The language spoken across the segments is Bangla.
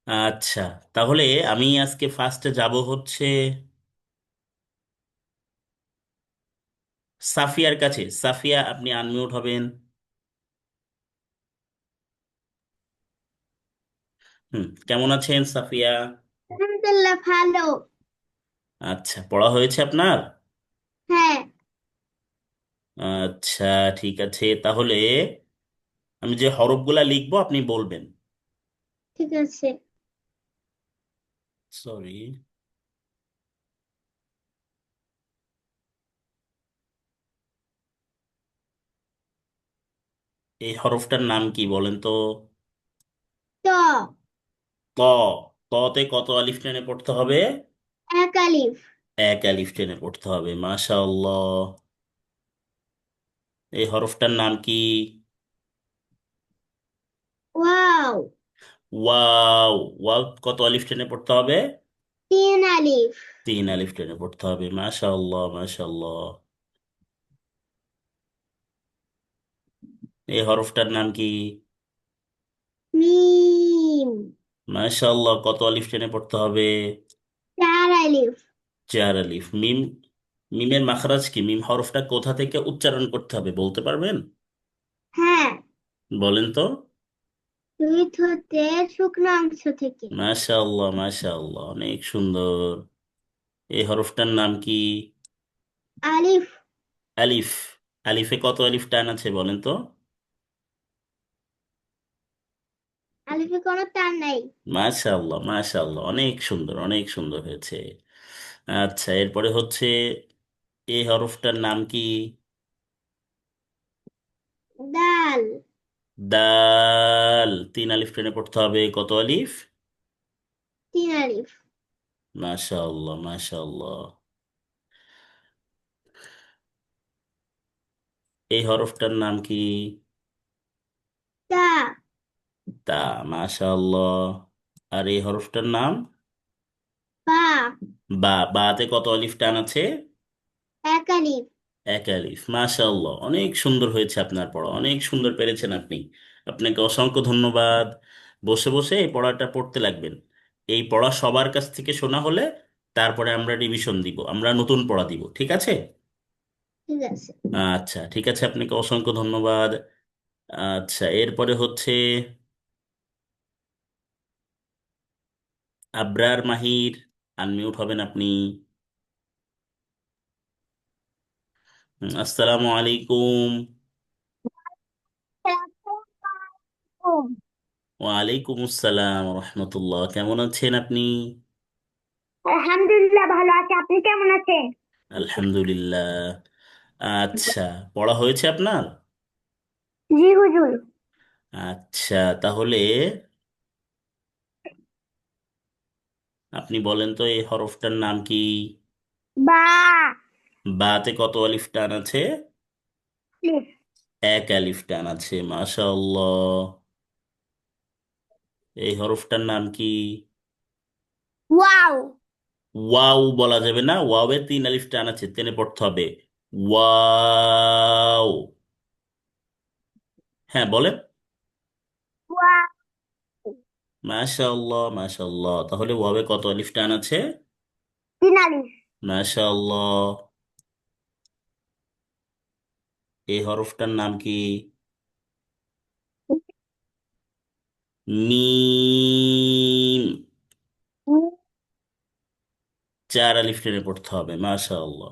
আচ্ছা, তাহলে আমি আজকে ফার্স্টে যাব হচ্ছে সাফিয়ার কাছে। সাফিয়া, আপনি আনমিউট হবেন। কেমন আছেন সাফিয়া? আলহামদুলিল্লাহ ভালো। আচ্ছা, পড়া হয়েছে আপনার? হ্যাঁ। আচ্ছা, ঠিক আছে তাহলে আমি যে হরফগুলা লিখবো আপনি বলবেন। ঠিক আছে। সরি, এই হরফটার নাম কি বলেন তো? ত। ত। ততে কত আলিফ টেনে পড়তে হবে? এক আলিফ। এক আলিফ টেনে পড়তে হবে, মাশাআল্লাহ। এই হরফটার নাম কি? ওয়াও। ওয়াও। ওয়াও কত আলিফ টেনে পড়তে হবে? তিন আলিফ। তিন আলিফ টেনে পড়তে হবে, মাশাআল্লাহ মাশাআল্লাহ। এই হরফটার নাম কি? মিম। মাশাআল্লাহ, কত আলিফ টেনে পড়তে হবে? চার আলিফ। চার আলিফ। মিম, মিমের মাখরাজ কি? মিম হরফটা কোথা থেকে উচ্চারণ করতে হবে বলতে পারবেন? হ্যাঁ। বলেন তো। দুই হতে শুকনো অংশ থেকে। মাশাআল্লাহ মাশাআল্লাহ, অনেক সুন্দর। এই হরফটার নাম কি? আলিফ। আলিফ। আলিফে কত আলিফ টান আছে বলেন তো? আলিফে কোনো টান নাই। মাশাআল্লাহ মাশাআল্লাহ, অনেক সুন্দর অনেক সুন্দর হয়েছে। আচ্ছা, এরপরে হচ্ছে এই হরফটার নাম কি? দাল। দাল। তিন আলিফ টেনে পড়তে হবে, কত আলিফ? তিন আলিফ। মাশাআল্লাহ মাশাআল্লাহ। এই হরফটার নাম কি? তা। তা। মাশাআল্লাহ। আর এই হরফটার নাম? বা। বা। বাতে কত আলিফ টান আছে? এক আলিফ। এক আলিফ। মাশাআল্লাহ, অনেক সুন্দর হয়েছে আপনার পড়া, অনেক সুন্দর পেরেছেন আপনি। আপনাকে অসংখ্য ধন্যবাদ। বসে বসে এই পড়াটা পড়তে লাগবেন। এই পড়া সবার কাছ থেকে শোনা হলে তারপরে আমরা রিভিশন দিব, আমরা নতুন পড়া দিব, ঠিক আছে? ঠিক আছে। আচ্ছা, ঠিক আছে, আপনাকে অসংখ্য ধন্যবাদ। আচ্ছা, এরপরে হচ্ছে আবরার মাহির। আনমিউট হবেন আপনি। আসসালামু আলাইকুম। ওয়ালাইকুম আসসালাম রহমতুল্লাহ, কেমন আছেন আপনি? আলহামদুলিল্লাহ ভালো আছে, আপনি কেমন আছেন? আলহামদুলিল্লাহ। আচ্ছা, পড়া হয়েছে আপনার? জি হুজুর। আচ্ছা, তাহলে আপনি বলেন তো এই হরফটার নাম কি? বা। বাতে কত আলিফ টান আছে? আলিফ। এক আলিফ টান আছে, মাশাআল্লাহ। এই হরফটার নাম কি? ওয়াও। ওয়াও বলা যাবে না, ওয়াও এ তিন আলিফ টান আছে, টেনে পড়তে হবে। ওয়াও। হ্যাঁ বলেন। ওয়াও। মাশাআল্লাহ মাশাআল্লাহ, তাহলে ওয়াও এ কত আলিফ টান আছে? তিন আলিফ। মাশাআল্লাহ। এই হরফটার নাম কি? মিম। চার আলিফ টেনে পড়তে হবে, মাশাআল্লাহ।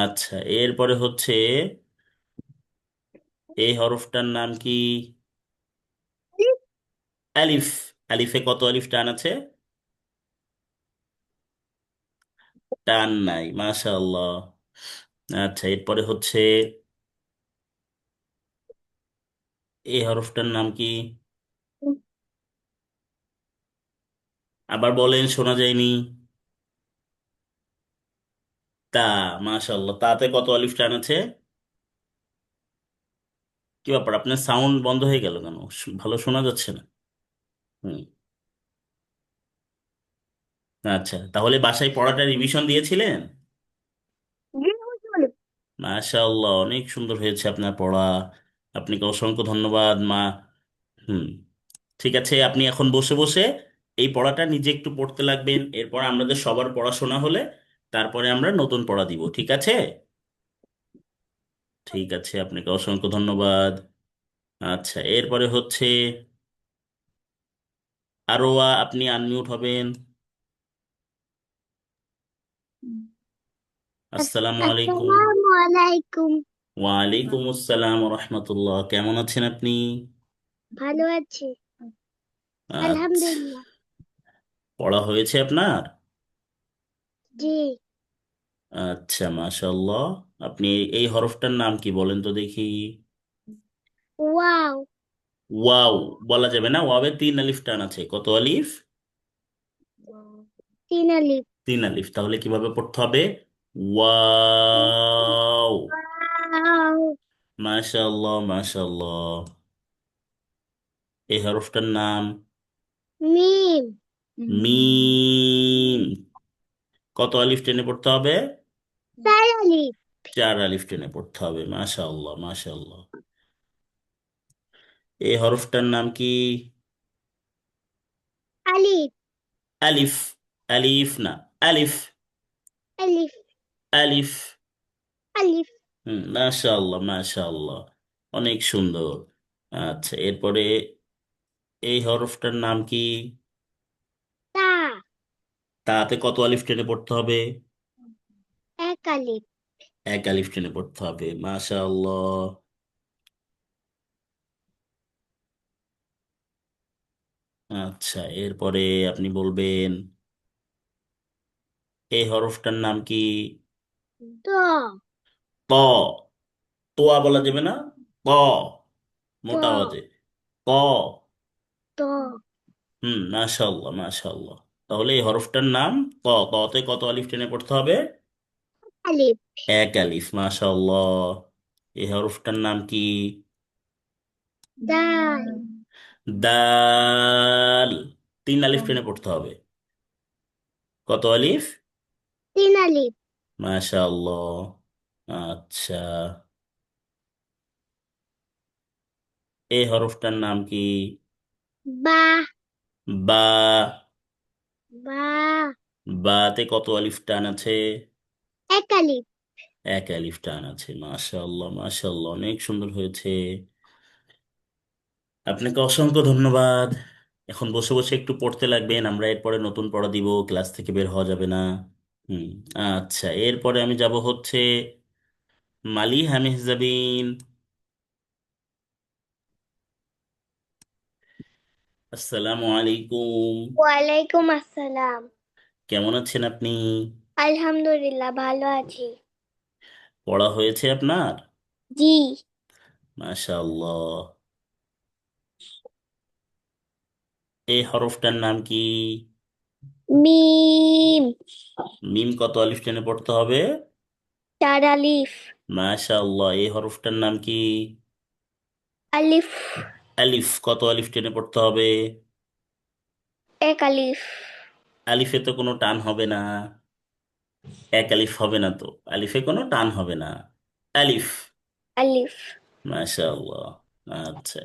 আচ্ছা, এরপরে হচ্ছে এই হরফটার নাম কি? আলিফ। আলিফে কত আলিফ টান আছে? টান নাই, মাশাআল্লাহ। আচ্ছা, এরপরে হচ্ছে এই হরফটার নাম কি? আবার বলেন, শোনা যায়নি। তা। মাশাআল্লাহ, তাতে কত আলিফ টান আছে? কি ব্যাপার, আপনার সাউন্ড বন্ধ হয়ে গেল কেন? ভালো শোনা যাচ্ছে না। হুম। আচ্ছা, তাহলে বাসায় পড়াটা রিভিশন দিয়েছিলেন? জি হুজুর। মাশাআল্লাহ, অনেক সুন্দর হয়েছে আপনার পড়া। আপনাকে অসংখ্য ধন্যবাদ মা। হুম। ঠিক আছে, আপনি এখন বসে বসে এই পড়াটা নিজে একটু পড়তে লাগবেন, এরপর আমাদের সবার পড়াশোনা হলে তারপরে আমরা নতুন পড়া দিব, ঠিক আছে? ঠিক আছে, আপনাকে অসংখ্য ধন্যবাদ। আচ্ছা, এরপরে হচ্ছে আরোয়া, আপনি আনমিউট হবেন। আসসালামু আলাইকুম। আসসালামু আলাইকুম। ওয়ালাইকুম আসসালাম রহমতুল্লাহ, কেমন আছেন আপনি? ভালো আছি, আচ্ছা, আলহামদুলিল্লাহ। পড়া হয়েছে আপনার? জি। আচ্ছা, মাশাআল্লাহ। আপনি এই হরফটার নাম কি বলেন তো দেখি? ওয়াও। ওয়াও বলা যাবে না, ওয়াবে তিন আলিফ টান আছে। কত আলিফ? তিন আলিফ। তিন আলিফ। তাহলে কিভাবে পড়তে হবে? ওয়াও। ওয়াও। মাশাআল্লাহ, মাশাআল্লাহ। এই হরফটার নাম মিম। মিম। কত আলিফ টেনে পড়তে হবে? চার আলিফ। চার আলিফ টেনে পড়তে হবে। মাশাআল্লাহ, মাশাআল্লাহ। এই হরফটার নাম কি? আলিফ। আলিফ। আলিফ না, আলিফ। আলিফ। আলিফ। আলিফ। মাশাআল্লাহ, মাশাআল্লাহ। অনেক সুন্দর। আচ্ছা, এরপরে এই হরফটার নাম কি? তা। তাতে কত আলিফ টেনে পড়তে হবে? এক আলিফ। এক আলিফ টেনে পড়তে হবে। মাশাআল্লাহ। আচ্ছা, এরপরে আপনি বলবেন এই হরফটার নাম কি? ত। ত। তোয়া বলা যাবে না, ত, ত। মোটা আওয়াজে। ক। ত। মাশাআল্লাহ, মাশাআল্লাহ। তাহলে এই হরফটার নাম ত। ততে কত আলিফ টেনে পড়তে হবে? আলিফ। এক আলিফ। মাশাআল্লাহ। এই হরফটার নাম কি? দাল। দাল। তিন আলিফ টেনে পড়তে হবে। কত আলিফ? তিন আলিফ। মাশাআল্লাহ। আচ্ছা, এই হরফটার নাম কি? বা। বা। বা। বাতে কত আলিফ টান আছে? এক আলিফ। এক আলিফ টান আছে। মাশাআল্লাহ, মাশাআল্লাহ, অনেক সুন্দর হয়েছে। আপনাকে অসংখ্য ধন্যবাদ। এখন বসে বসে একটু পড়তে লাগবেন, আমরা এরপরে নতুন পড়া দিব, ক্লাস থেকে বের হওয়া যাবে না। হুম। আচ্ছা, এরপরে আমি যাব হচ্ছে মালিহা মেহজাবিন। আসসালামু আলাইকুম। ওয়ালাইকুম আসসালাম। কেমন আছেন আপনি? আলহামদুলিল্লাহ, ভালো আছি। পড়া হয়েছে আপনার? জি। মাশাআল্লাহ। এই হরফটার নাম কি? মিম। মিম। কত আলিফ টেনে পড়তে হবে? চার আলিফ। মাশাআল্লাহ। এই হরফটার নাম কি? আলিফ। আলিফ। কত আলিফ টেনে পড়তে হবে? এক আলিফ। আলিফে তো কোনো টান হবে না। এক আলিফ হবে না তো, আলিফে কোনো টান হবে না। আলিফ। আলিফ। মাশাআল্লাহ। আচ্ছা,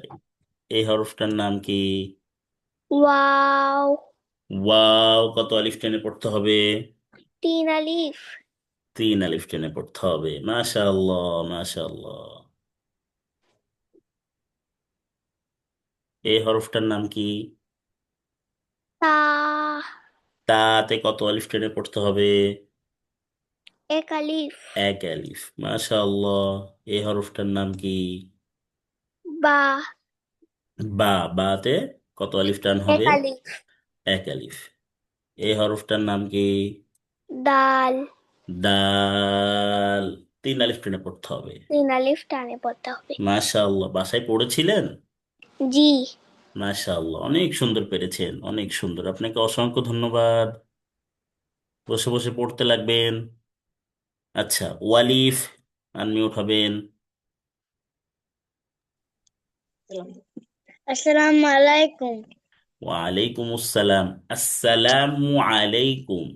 এই হরফটার নাম কি? ওয়াও। ওয়াও। কত আলিফ টেনে পড়তে হবে? তিন আলিফ। তিন আলিফ টেনে পড়তে হবে। মাশাআল্লাহ, মাশাআল্লাহ। এই হরফটার নাম কি? তা। তাতে কত আলিফ টেনে পড়তে হবে? এক আলিফ। এক আলিফ। মাশাআল্লাহ। এই হরফটার নাম কি? বা। বা। বাতে কত আলিফ টান এক হবে? আলিফ। এক আলিফ। এই হরফটার নাম কি? দাল। দাল। তিন আলিফ টেনে পড়তে হবে। তিন আলিফ টানে পড়তে হবে। মাশাআল্লাহ। বাসায় পড়েছিলেন? জি। মাশাআল্লাহ, অনেক সুন্দর পেরেছেন, অনেক সুন্দর। আপনাকে অসংখ্য ধন্যবাদ। বসে বসে পড়তে লাগবেন। আচ্ছা, ওয়ালিফ, আনমিউট হবেন। আসসালামু আলাইকুম। ওয়ালাইকুম আসসালাম। আসসালামু আলাইকুম।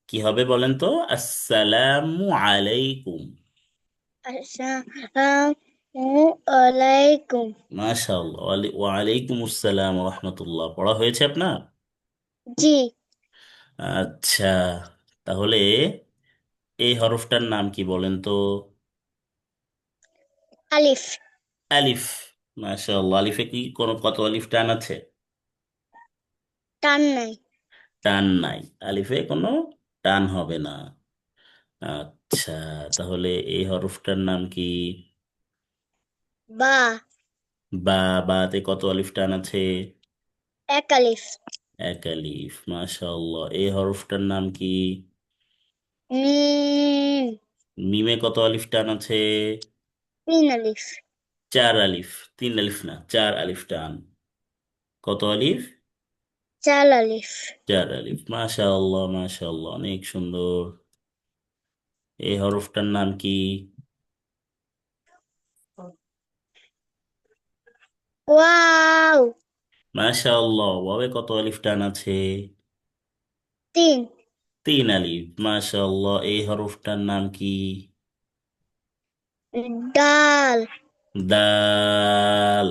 কি হবে বলেন তো? আসসালামু আলাইকুম। আচ্ছা। ওয়ালাইকুম। মাশাআল্লাহ, ওয়ালাইকুম আসসালাম রহমতুল্লাহ। পড়া হয়েছে আপনার? জি। আচ্ছা, তাহলে এই হরফটার নাম কি বলেন তো? আলিফ। আলিফ। মাশাআল্লাহ, আলিফে কি কোনো কত আলিফ টান আছে? টান নাই। টান নাই, আলিফে কোনো টান হবে না। আচ্ছা, তাহলে এই হরফটার নাম কি? বা। বা। বাতে কত আলিফ টান আছে? এক আলিফ। এক আলিফ। মাশাআল্লাহ, এই হরফটার নাম কি? মিম। মিমে কত আলিফ টান আছে? তিন আলিফ। চার আলিফ। তিন আলিফ না, চার আলিফ টান। কত আলিফ? চার আলিফ। চার আলিফ। মাশাআল্লাহ, মাশাআল্লাহ, অনেক সুন্দর। এই হরফটার নাম কি? ওয়াও। মাশাআল্লাহ, ওয়াবে কত আলিফ টান আছে? তিন। তিন আলিফ। মাশাআল্লাহ, এই হরফটার নাম কি? ডাল। দাল।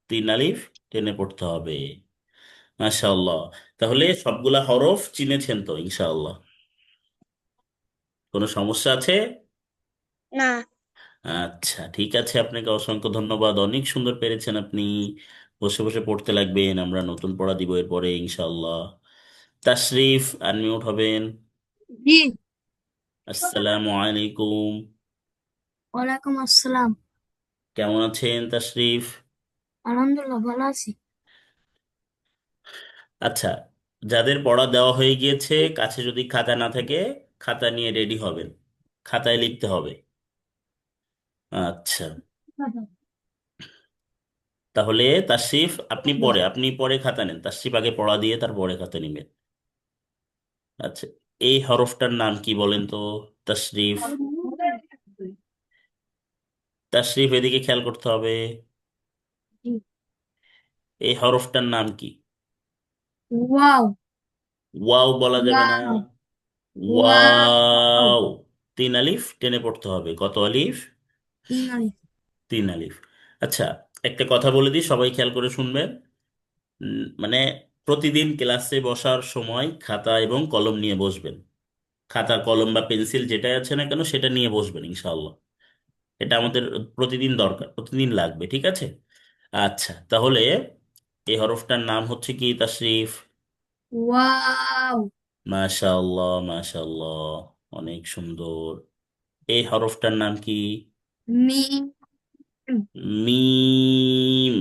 তিন আলিফ টেনে পড়তে হবে। মাশাআল্লাহ, তাহলে সবগুলা হরফ চিনেছেন তো ইনশাআল্লাহ? কোনো সমস্যা আছে? না। আচ্ছা, ঠিক আছে, আপনাকে অসংখ্য ধন্যবাদ, অনেক সুন্দর পেরেছেন আপনি। বসে বসে পড়তে লাগবেন, আমরা নতুন পড়া দিব এরপরে ইনশাআল্লাহ। তাশরিফ, আনমিউট হবেন। জি। আসসালামু আলাইকুম। ওয়ালাইকুম আসসালাম। কেমন আছেন তাশরিফ? আলহামদুলিল্লাহ ভালো আছি। আচ্ছা, যাদের পড়া দেওয়া হয়ে গিয়েছে, কাছে যদি খাতা না থাকে, খাতা নিয়ে রেডি হবেন, খাতায় লিখতে হবে। আচ্ছা, তাহলে তাশরিফ, আপনি পরে খাতা নেন, তাশরিফ আগে পড়া দিয়ে তারপরে খাতা নেবেন। আচ্ছা, এই হরফটার নাম কি বলেন তো? তাশরিফ। তাশরিফ, এদিকে খেয়াল করতে হবে। এই হরফটার নাম কি? ওয়াও। ওয়াও বলা যাবে না। ওয়াও। ওয়াও। ওয়াও। তিন আলিফ টেনে পড়তে হবে। কত আলিফ? তিন আলিফ। তিন আলিফ। আচ্ছা, একটা কথা বলে দিই, সবাই খেয়াল করে শুনবেন। মানে প্রতিদিন ক্লাসে বসার সময় খাতা এবং কলম নিয়ে বসবেন। খাতা, কলম বা পেন্সিল যেটাই আছে না কেন সেটা নিয়ে বসবেন ইনশাআল্লাহ। এটা আমাদের প্রতিদিন দরকার, প্রতিদিন লাগবে, ঠিক আছে? আচ্ছা, তাহলে এই হরফটার নাম হচ্ছে কি তাশরিফ? ওয়াও। মাশাআল্লাহ, মাশাআল্লাহ, অনেক সুন্দর। এই হরফটার নাম কি? মিম। মিম।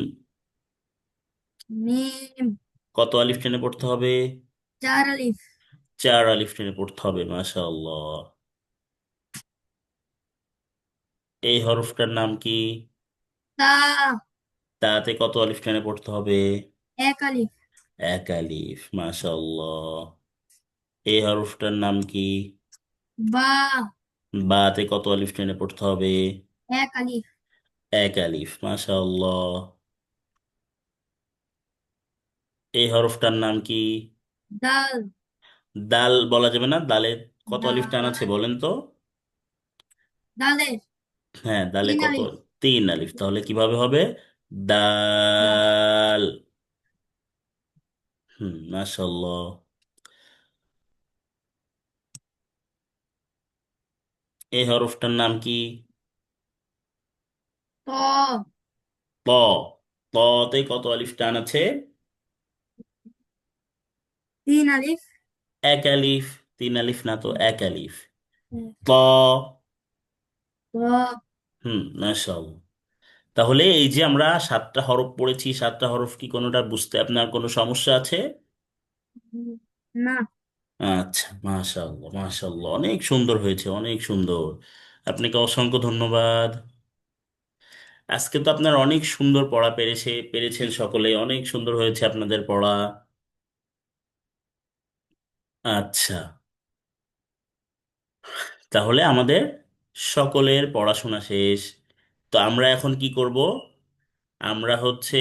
মিম। কত আলিফ টেনে পড়তে হবে? চার আলিফ। চার আলিফ টেনে পড়তে হবে। মাশাআল্লাহ, এই হরফটার নাম কি? তা। তাতে কত আলিফ টেনে পড়তে হবে? এক আলিফ। এক আলিফ। মাশাআল্লাহ, এই হরফটার নাম কি? বা। বাতে কত আলিফ টেনে পড়তে হবে? এক আলিফ। এক আলিফ। মাশাআল্লাহ, এই হরফটার নাম কি? ডাল। দাল বলা যাবে না, দালে কত আলিফ টান আছে ডাল। বলেন তো? ডালের হ্যাঁ, দালে তিন কত? আলিফ। তিন আলিফ। তাহলে কিভাবে হবে? দাল। মাশাআল্লাহ, এই হরফটার নাম কি? ত। ত। ততে কত আলিফ টান আছে? তিন আলিফ। এক আলিফ। তিন আলিফ না তো, এক আলিফ। ত। ত। মাশাআল্লাহ, তাহলে এই যে আমরা সাতটা হরফ পড়েছি, সাতটা হরফ কি কোনোটা বুঝতে আপনার কোনো সমস্যা আছে? না। আচ্ছা, মাশাআল্লাহ, মাশাআল্লাহ, অনেক সুন্দর হয়েছে, অনেক সুন্দর। আপনাকে অসংখ্য ধন্যবাদ। আজকে তো আপনার অনেক সুন্দর পড়া পেরেছেন সকলে, অনেক সুন্দর হয়েছে আপনাদের পড়া। আচ্ছা, তাহলে আমাদের সকলের পড়াশোনা শেষ। তো আমরা এখন কি করব? আমরা হচ্ছে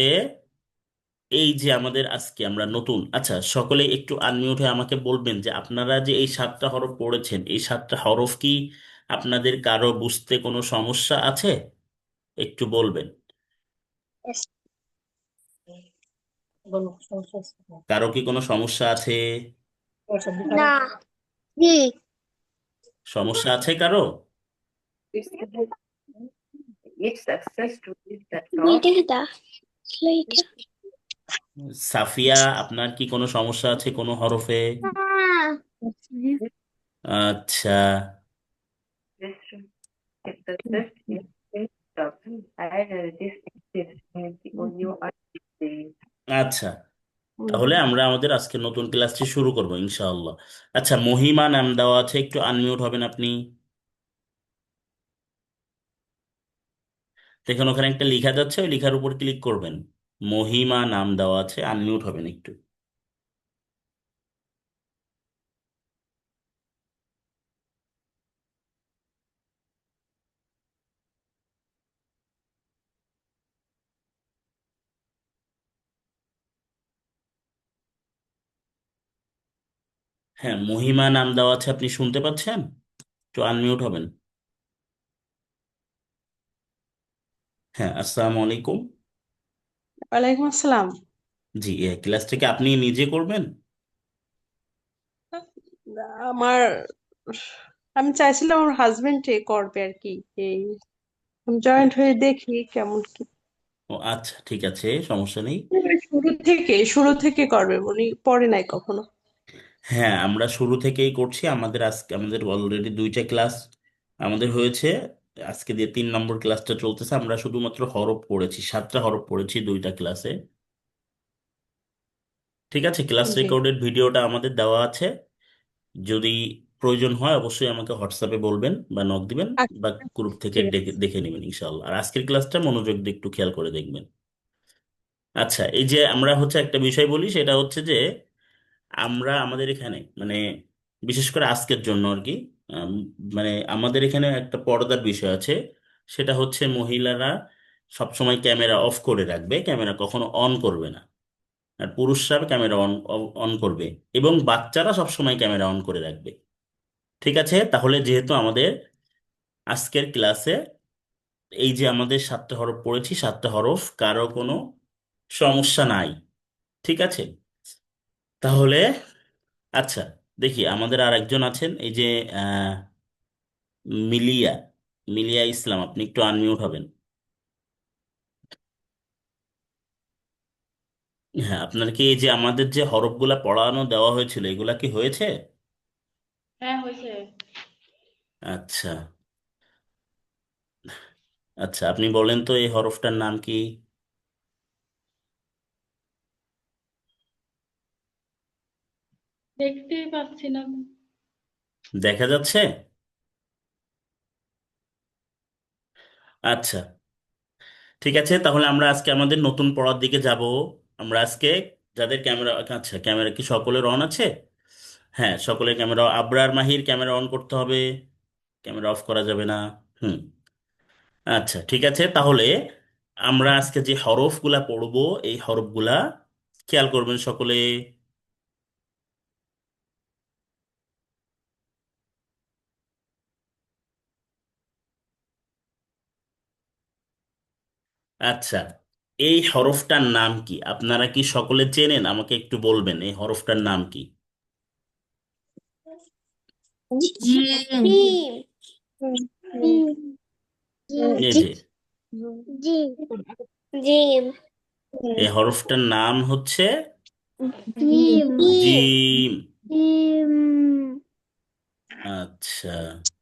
এই যে আমাদের আজকে আমরা নতুন, আচ্ছা, সকলে একটু আনমিউট হয়ে আমাকে বলবেন যে আপনারা যে এই সাতটা হরফ পড়েছেন, এই সাতটা হরফ কি আপনাদের কারো বুঝতে কোনো সমস্যা আছে? একটু বলবেন। Yes. কারো কি কোনো সমস্যা আছে? না। জি। সমস্যা আছে কারো? Later. Later. সাফিয়া, আপনার কি কোনো সমস্যা আছে কোনো হরফে? আচ্ছা। আচ্ছা, তাহলে আমরা আমাদের আজকে নতুন ক্লাসটি শুরু করব ইনশাআল্লাহ। আচ্ছা, মহিমা নাম দেওয়া আছে, একটু আনমিউট হবেন আপনি। দেখুন ওখানে একটা লেখা যাচ্ছে, ওই লেখার উপর ক্লিক করবেন। মহিমা নাম দেওয়া আছে, আনমিউট হবেন একটু। হ্যাঁ, মহিমা নাম দেওয়া আছে, আপনি শুনতে পাচ্ছেন? একটু আনমিউট হবেন। হ্যাঁ, আসসালামু আলাইকুম। ওয়ালাইকুম আসসালাম। জি, এই ক্লাসটাকে আপনি নিজে করবেন? আমার আমি চাইছিলাম আমার হাজবেন্ড করবে আর কি। এই আমি জয়েন্ট হয়ে দেখি কেমন কি। ও আচ্ছা, ঠিক আছে, সমস্যা নেই। শুরু থেকে করবে, উনি পড়ে নাই কখনো। হ্যাঁ, আমরা শুরু থেকেই করছি। আমাদের অলরেডি দুইটা ক্লাস আমাদের হয়েছে। আজকে দিয়ে 3 নম্বর ক্লাসটা চলতেছে। আমরা শুধুমাত্র হরফ পড়েছি, 7টা হরফ পড়েছি দুইটা ক্লাসে। ঠিক আছে, ক্লাস জি। রেকর্ডেড ভিডিওটা আমাদের দেওয়া আছে। যদি প্রয়োজন হয় অবশ্যই আমাকে হোয়াটসঅ্যাপে বলবেন বা নক দিবেন, বা আচ্ছা, গ্রুপ থেকে ঠিক দেখে আছে। দেখে নেবেন ইনশাআল্লাহ। আর আজকের ক্লাসটা মনোযোগ দিয়ে একটু খেয়াল করে দেখবেন। আচ্ছা, এই যে আমরা হচ্ছে একটা বিষয় বলি, সেটা হচ্ছে যে আমরা আমাদের এখানে মানে বিশেষ করে আজকের জন্য আর কি, আম, মানে আমাদের এখানে একটা পর্দার বিষয় আছে। সেটা হচ্ছে মহিলারা সবসময় ক্যামেরা অফ করে রাখবে, ক্যামেরা কখনো অন করবে না। আর পুরুষরা ক্যামেরা অন অন করবে, এবং বাচ্চারা সবসময় ক্যামেরা অন করে রাখবে। ঠিক আছে, তাহলে যেহেতু আমাদের আজকের ক্লাসে এই যে আমাদের 7টা হরফ পড়েছি, 7টা হরফ কারো কোনো সমস্যা নাই। ঠিক আছে, তাহলে আচ্ছা, দেখি আমাদের আর একজন আছেন, এই যে আহ, মিলিয়া, মিলিয়া ইসলাম, আপনি একটু আনমিউট হবেন। হ্যাঁ, আপনার কি এই যে আমাদের যে হরফগুলা পড়ানো দেওয়া হয়েছিল এগুলা কি হয়েছে? হ্যাঁ, হয়েছে। আচ্ছা। আচ্ছা, আপনি বলেন তো এই হরফটার নাম কি? দেখতেই পাচ্ছি না। দেখা যাচ্ছে? আচ্ছা, ঠিক আছে, তাহলে আমরা আজকে আমাদের নতুন পড়ার দিকে যাব। আমরা আজকে যাদের ক্যামেরা, আচ্ছা ক্যামেরা কি সকলের অন আছে? হ্যাঁ, সকলের camera, Abrar Mahir camera on করতে হবে, ক্যামেরা অফ করা যাবে না। হুম। আচ্ছা, ঠিক আছে, তাহলে আমরা আজকে যে হরফগুলা পড়বো এই হরফগুলা খেয়াল করবেন সকলে। আচ্ছা, এই হরফটার নাম কি আপনারা কি সকলে চেনেন? আমাকে একটু বলবেন এই হরফটার নাম কি? জিম। জিম। এই জি। যে জি। জিম। এই হরফটার নাম হচ্ছে জিম। জিম। জিম। আচ্ছা,